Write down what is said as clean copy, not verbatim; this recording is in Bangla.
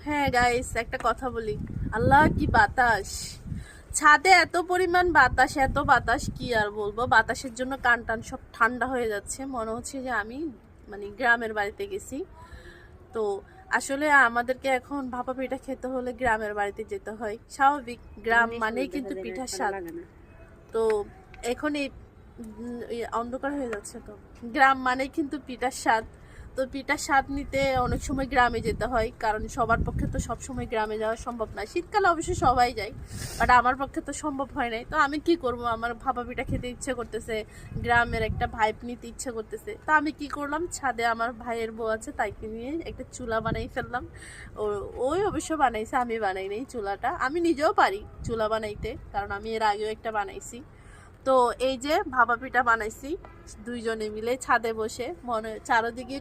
হ্যাঁ গাইস, একটা কথা বলি, আল্লাহ কি বাতাস! ছাদে এত পরিমাণ বাতাস, এত বাতাস কি আর বলবো। বাতাসের জন্য কান টান সব ঠান্ডা হয়ে যাচ্ছে, মনে হচ্ছে যে আমি মানে গ্রামের বাড়িতে গেছি। তো আসলে আমাদেরকে এখন ভাপা পিঠা খেতে হলে গ্রামের বাড়িতে যেতে হয়, স্বাভাবিক। গ্রাম মানেই কিন্তু পিঠার স্বাদ। তো এখন এই অন্ধকার হয়ে যাচ্ছে, তো গ্রাম মানেই কিন্তু পিঠার স্বাদ। তো পিঠার স্বাদ নিতে অনেক সময় গ্রামে যেতে হয়, কারণ সবার পক্ষে তো সব সময় গ্রামে যাওয়া সম্ভব না। শীতকালে অবশ্যই সবাই যায়, বাট আমার পক্ষে তো সম্ভব হয় নাই। তো আমি কি করব, আমার ভাপা পিঠা খেতে ইচ্ছে করতেছে, গ্রামের একটা ভাইব নিতে ইচ্ছে করতেছে। তো আমি কি করলাম, ছাদে আমার ভাইয়ের বউ আছে, তাইকে নিয়ে একটা চুলা বানাই ফেললাম। ওই অবশ্য বানাইছে, আমি বানাই নাই চুলাটা। আমি নিজেও পারি চুলা বানাইতে, কারণ আমি এর আগেও একটা বানাইছি। তো এই যে ভাপা পিঠা বানাইছি দুইজনে মিলে ছাদে বসে, মনে চারদিকে